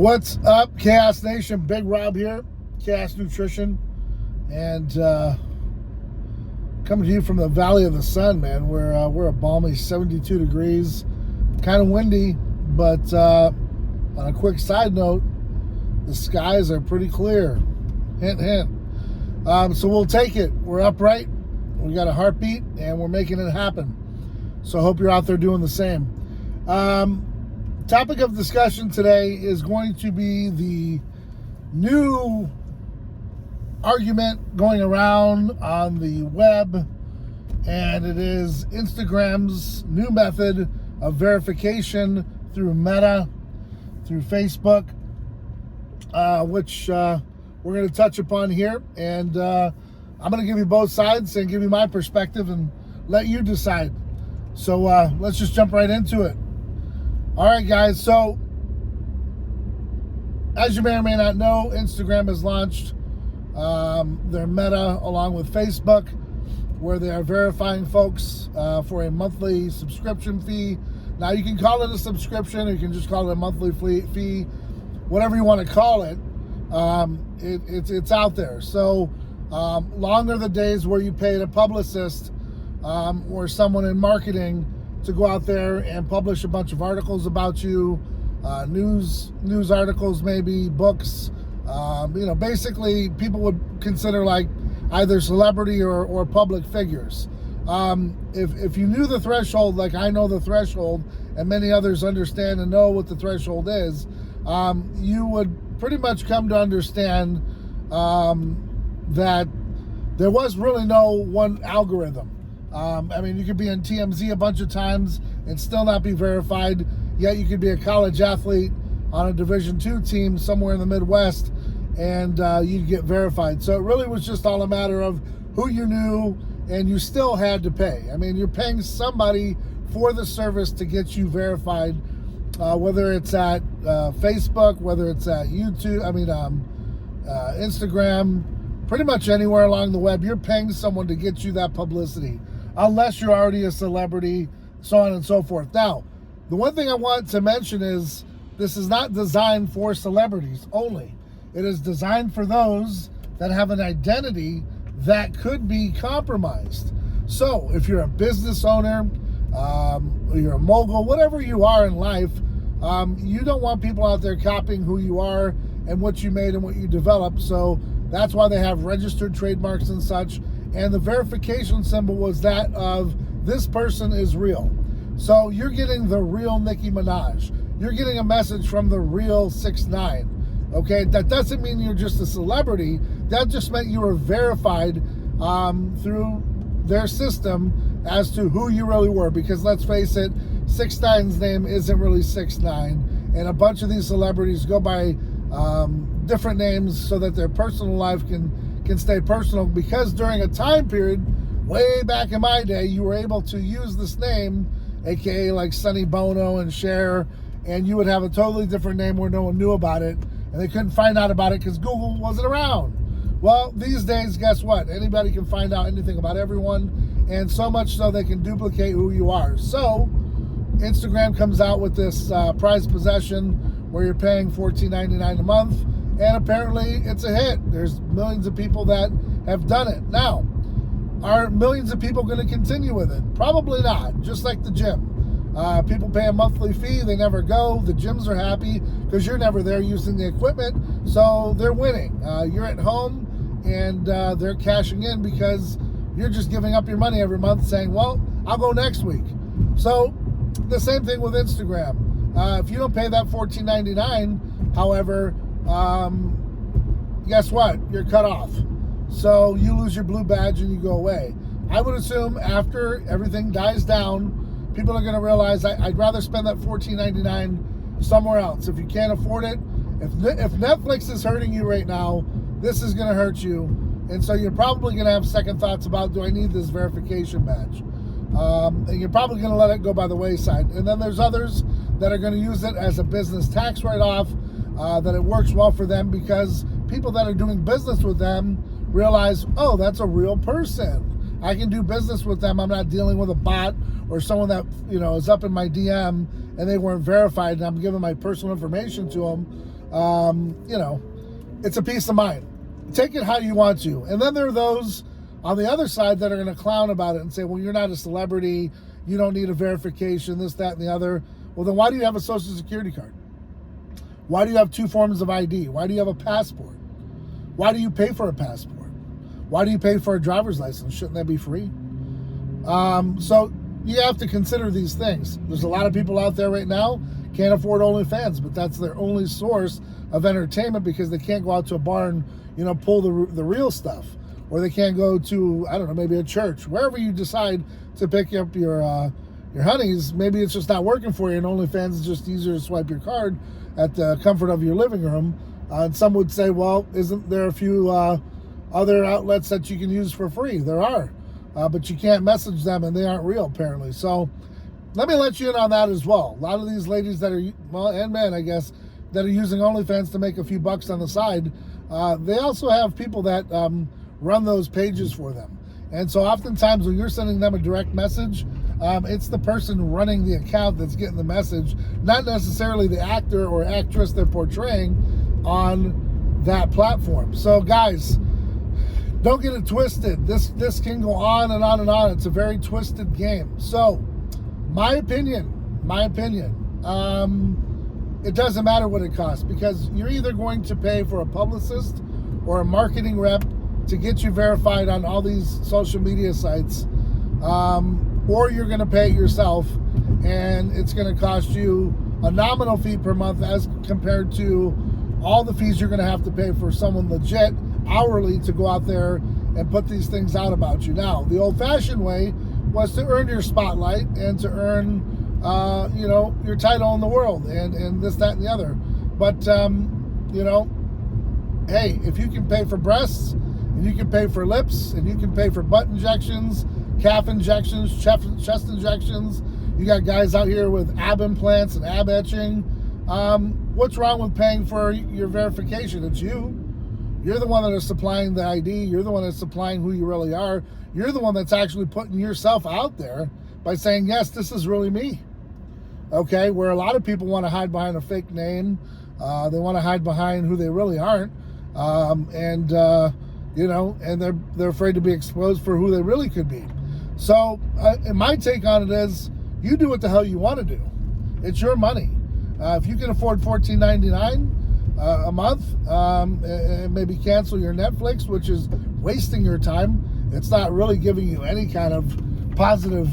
What's up, Chaos Nation? Big Rob here, Chaos Nutrition, and coming to you from the Valley of the Sun, man. We're a balmy 72 degrees, kind of windy, but on a quick side note, the skies are pretty clear. Hint, hint. So we'll take it. We're upright, we got a heartbeat, and we're making it happen. So I hope you're out there doing the same. Topic of discussion today is going to be the new argument going around on the web, and it is Instagram's new method of verification through Meta, through Facebook, which we're going to touch upon here, and I'm going to give you both sides and give you my perspective and let you decide. So let's just jump right into it. All right, guys, so as you may or may not know, Instagram has launched their Meta along with Facebook, where they are verifying folks for a monthly subscription fee. Now, you can call it a subscription, or you can just call it a monthly fee, whatever you want to call it. It's out there. So longer the days where you paid a publicist or someone in marketing to go out there and publish a bunch of articles about you, news articles, maybe books. Basically people would consider like either celebrity or public figures. If you knew the threshold, like I know the threshold, and many others understand and know what the threshold is, you would pretty much come to understand that there was really no one algorithm. You could be on TMZ a bunch of times and still not be verified, yet you could be a college athlete on a Division II team somewhere in the Midwest, and you'd get verified. So it really was just all a matter of who you knew, and you still had to pay. I mean, you're paying somebody for the service to get you verified, whether it's at Facebook, whether it's at YouTube, Instagram, pretty much anywhere along the web, you're paying someone to get you that publicity, unless you're already a celebrity, so on and so forth. Now, the one thing I want to mention is this is not designed for celebrities only. It is designed for those that have an identity that could be compromised. So if you're a business owner, you're a mogul, whatever you are in life, you don't want people out there copying who you are and what you made and what you developed. So that's why they have registered trademarks and such. And the verification symbol was that of this person is real. So you're getting the real Nicki Minaj. You're getting a message from the real 6ix9ine. Okay, that doesn't mean you're just a celebrity. That just meant you were verified through their system as to who you really were. Because let's face it, 6ix9ine's name isn't really 6ix9ine, and a bunch of these celebrities go by different names so that their personal life can stay personal, because during a time period way back in my day, you were able to use this name, aka like Sonny Bono and Cher, and you would have a totally different name where no one knew about it, and they couldn't find out about it because Google wasn't around. Well, these days, guess what? Anybody can find out anything about everyone, and so much so they can duplicate who you are. So Instagram comes out with this prized possession where you're paying $14.99 a month, and apparently it's a hit. There's millions of people that have done it. Now, are millions of people going to continue with it? Probably not, just like the gym. People pay a monthly fee, they never go. The gyms are happy because you're never there using the equipment, so they're winning. You're at home, and they're cashing in because you're just giving up your money every month saying, well, I'll go next week. So the same thing with Instagram. If you don't pay that $14.99, however, guess what? You're cut off. So you lose your blue badge and you go away. I would assume after everything dies down, people are going to realize I'd rather spend that $14.99 somewhere else. If you can't afford it, if Netflix is hurting you right now, this is going to hurt you. And so you're probably going to have second thoughts about, do I need this verification badge? And you're probably going to let it go by the wayside. And then there's others that are going to use it as a business tax write-off, that it works well for them because people that are doing business with them realize, oh, that's a real person. I can do business with them. I'm not dealing with a bot or someone that, is up in my DM and they weren't verified and I'm giving my personal information to them. You know, it's a peace of mind. Take it how you want to. And then there are those on the other side that are going to clown about it and say, well, you're not a celebrity. You don't need a verification, this, that, and the other. Well, then why do you have a social security card? Why do you have 2 forms of ID? Why do you have a passport? Why do you pay for a passport? Why do you pay for a driver's license? Shouldn't that be free? So you have to consider these things. There's a lot of people out there right now can't afford OnlyFans, but that's their only source of entertainment because they can't go out to a bar and, you know, pull the real stuff. Or they can't go to, I don't know, maybe a church. Wherever you decide to pick up your honeys, maybe it's just not working for you, and OnlyFans is just easier to swipe your card at the comfort of your living room. And some would say, well, isn't there a few other outlets that you can use for free? There are, but you can't message them, and they aren't real, apparently. So let me let you in on that as well. A lot of these ladies that are, well, and men, I guess, that are using OnlyFans to make a few bucks on the side, they also have people that run those pages for them. And so oftentimes when you're sending them a direct message, it's the person running the account that's getting the message, not necessarily the actor or actress they're portraying on that platform. So guys, don't get it twisted. This can go on and on and on. It's a very twisted game. So my opinion, it doesn't matter what it costs, because you're either going to pay for a publicist or a marketing rep to get you verified on all these social media sites, or you're going to pay it yourself, and it's going to cost you a nominal fee per month as compared to all the fees you're going to have to pay for someone legit hourly to go out there and put these things out about you. Now, the old-fashioned way was to earn your spotlight and to earn, you know, your title in the world and this, that, and the other. But, you know, hey, if you can pay for breasts, and you can pay for lips, and you can pay for butt injections, calf injections, chest injections. You got guys out here with ab implants and ab etching. What's wrong with paying for your verification? It's you. You're the one that is supplying the ID. You're the one that's supplying who you really are. You're the one that's actually putting yourself out there by saying, yes, this is really me. Okay, where a lot of people want to hide behind a fake name. They want to hide behind who they really aren't. You know, and they're afraid to be exposed for who they really could be. So my take on it is, you do what the hell you want to do. It's your money. If you can afford $14.99 a month, and maybe cancel your Netflix, which is wasting your time. It's not really giving you any kind of positive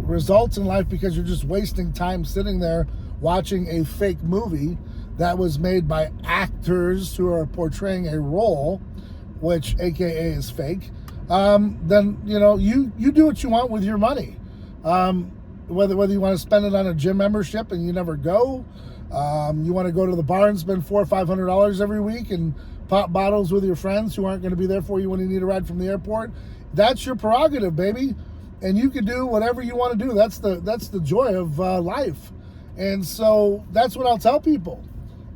results in life, because you're just wasting time sitting there watching a fake movie that was made by actors who are portraying a role, which AKA is fake. Then, you know, you do what you want with your money. Whether you want to spend it on a gym membership and you never go, you want to go to the bar and spend $400 or $500 every week and pop bottles with your friends who aren't going to be there for you when you need a ride from the airport. That's your prerogative, baby. And you can do whatever you want to do. That's the joy of life. And so that's what I'll tell people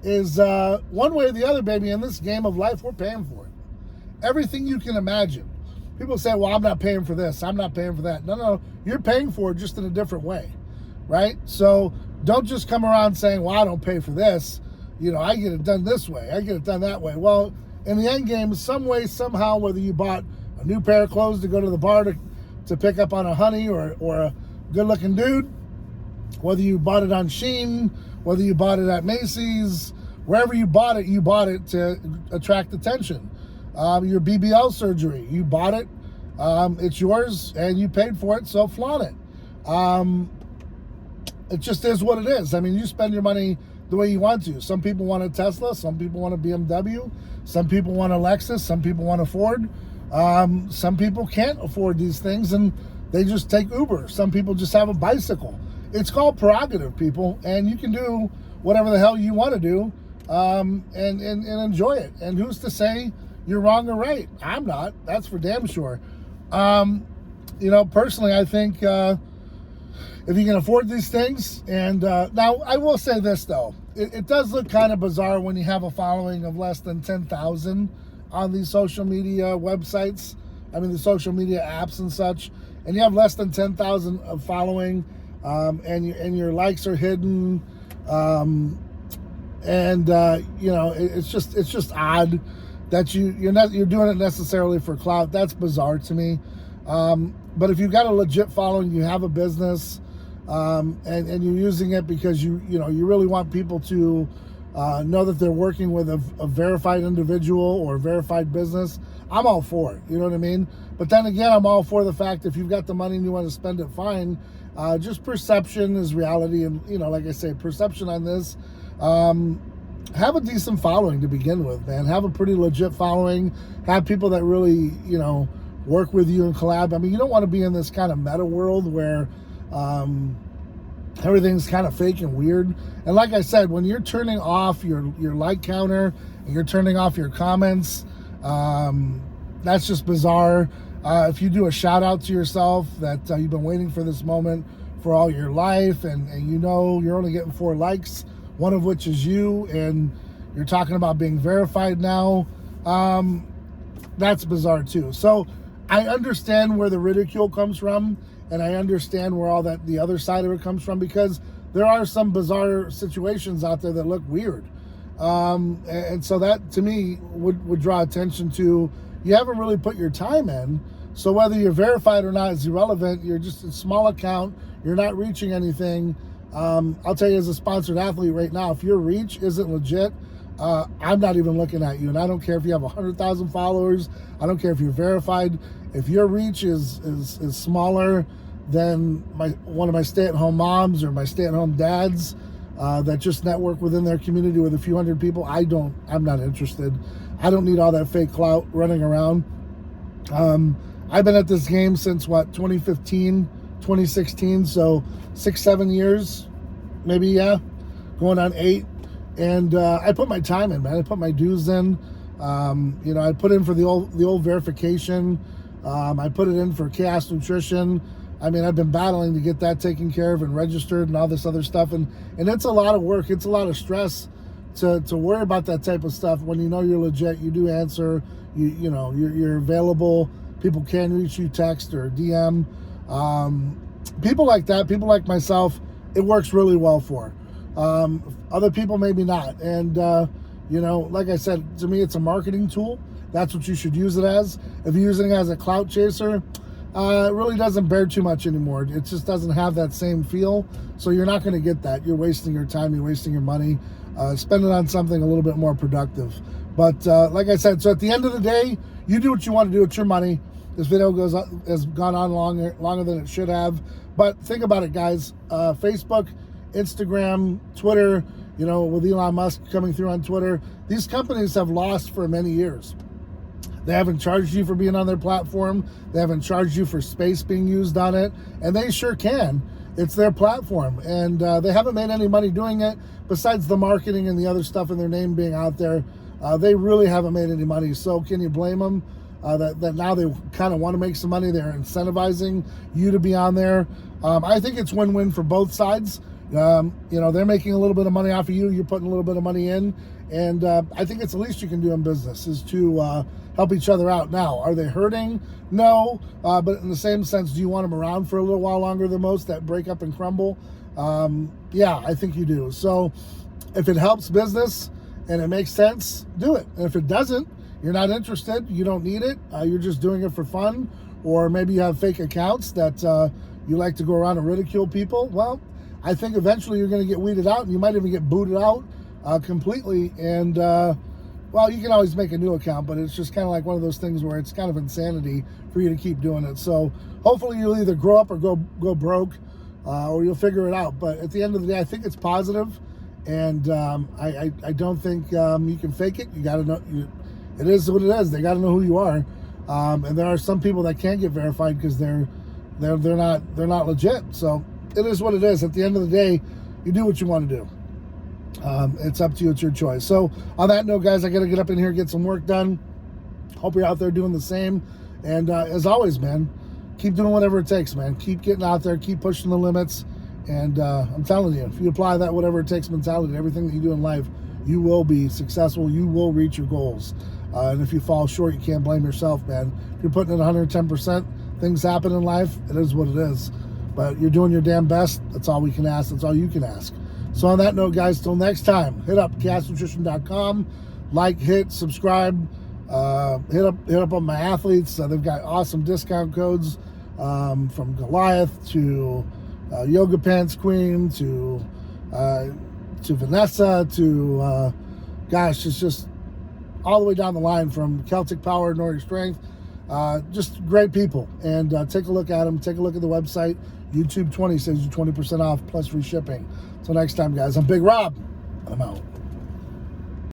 is one way or the other, baby, in this game of life, we're paying for it. Everything you can imagine. People say, well, I'm not paying for this, I'm not paying for that. No, you're paying for it just in a different way, right? So don't just come around saying, well, I don't pay for this. You know, I get it done this way, I get it done that way. Well, in the end game, some way, somehow, whether you bought a new pair of clothes to go to the bar to pick up on a honey or a good-looking dude, whether you bought it on Shein, whether you bought it at Macy's, wherever you bought it to attract attention. Your BBL surgery, you bought it, it's yours, and you paid for it, so flaunt it. It just is what it is. I mean, you spend your money the way you want to. Some people want a Tesla, some people want a BMW, some people want a Lexus, some people want a Ford. Some people can't afford these things, and they just take Uber. Some people just have a bicycle. It's called prerogative, people, and you can do whatever the hell you want to do, and enjoy it. And who's to say you're wrong or right? I'm not. That's for damn sure. You know, personally, I think if you can afford these things, and now I will say this though, it does look kind of bizarre when you have a following of less than 10,000 on these social media websites. I mean, the social media apps and such, and you have less than 10,000 of following, and your likes are hidden. And it's just odd that you're doing it necessarily for clout. That's bizarre to me. But if you've got a legit following, you have a business, and you're using it because you really want people to know that they're working with a verified individual or a verified business, I'm all for it. You know what I mean? But then again, I'm all for the fact if you've got the money and you want to spend it, fine. Just perception is reality, and like I say, perception on this. Have a decent following to begin with, man. Have a pretty legit following. Have people that really, work with you and collab. I mean, you don't want to be in this kind of meta world where everything's kind of fake and weird. And like I said, when you're turning off your like counter and you're turning off your comments, that's just bizarre. If you do a shout out to yourself that you've been waiting for this moment for all your life, and you're only getting 4 likes, one of which is you, and you're talking about being verified now, that's bizarre too. So I understand where the ridicule comes from, and I understand where all the other side of it comes from, because there are some bizarre situations out there that look weird. And so that, to me, would draw attention to, you haven't really put your time in. So whether you're verified or not is irrelevant. You're just a small account. You're not reaching anything. I'll tell you, as a sponsored athlete right now, if your reach isn't legit, I'm not even looking at you. And I don't care if you have 100,000 followers. I don't care if you're verified. If your reach is smaller than one of my stay-at-home moms or my stay-at-home dads that just network within their community with a few hundred people, I'm not interested. I don't need all that fake clout running around. I've been at this game since 2015, 2016, so 6-7 years, maybe, yeah, going on 8. And I put my time in, man. I put my dues in. I put in for the old verification. I put it in for Chaos Nutrition. I mean, I've been battling to get that taken care of and registered and all this other stuff. And it's a lot of work. It's a lot of stress to worry about that type of stuff. When you're legit, you do answer, you're available. People can reach you, text or DM. People like that, people like myself, it works really well for. Other people, maybe not. And, like I said, to me, it's a marketing tool. That's what you should use it as. If you're using it as a clout chaser, it really doesn't bear too much anymore. It just doesn't have that same feel. So you're not going to get that. You're wasting your time. You're wasting your money. Spend it on something a little bit more productive. But like I said, so at the end of the day, you do what you want to do. It's your money. This video has gone on longer than it should have. But think about it, guys. Facebook, Instagram, Twitter, with Elon Musk coming through on Twitter, these companies have lost for many years. They haven't charged you for being on their platform. They haven't charged you for space being used on it. And they sure can. It's their platform. And they haven't made any money doing it besides the marketing and the other stuff and their name being out there. They really haven't made any money. So can you blame them that now they kind of want to make some money? They're incentivizing you to be on there. I think it's win-win for both sides. They're making a little bit of money off of you. You're putting a little bit of money in. And I think it's the least you can do in business is to help each other out. Now, are they hurting? No. But in the same sense, do you want them around for a little while longer than most that break up and crumble? Yeah, I think you do. So if it helps business and it makes sense, do it. And if it doesn't, you're not interested, you don't need it, you're just doing it for fun, or maybe you have fake accounts that you like to go around and ridicule people, well, I think eventually you're going to get weeded out, and you might even get booted out completely. And well, you can always make a new account, but it's just kind of like one of those things where it's kind of insanity for you to keep doing it. So hopefully you'll either grow up or go broke, or you'll figure it out. But at the end of the day, I think it's positive, and I don't think you can fake it. You got to know. It is what it is. They got to know who you are, and there are some people that can't get verified because they're not legit. So it is what it is. At the end of the day, you do what you want to do. It's up to you. It's your choice. So on that note, guys, I got to get up in here and get some work done. Hope you're out there doing the same. And as always, man, keep doing whatever it takes, man. Keep getting out there. Keep pushing the limits. And I'm telling you, if you apply that whatever it takes mentality to everything that you do in life, you will be successful. You will reach your goals. And if you fall short, you can't blame yourself, man. If you're putting in 110%, things happen in life. It is what it is. But you're doing your damn best. That's all we can ask. That's all you can ask. So on that note, guys, till next time, hit up chaosnutrition.com, like, hit, subscribe, hit up on my athletes. They've got awesome discount codes, from Goliath to Yoga Pants Queen to Vanessa to gosh, it's just all the way down the line, from Celtic Power, Nordic Strength. Just great people. And take a look at them. Take a look at the website. YouTube 20 saves you 20% off plus free shipping. Till next time, guys, I'm Big Rob. I'm out.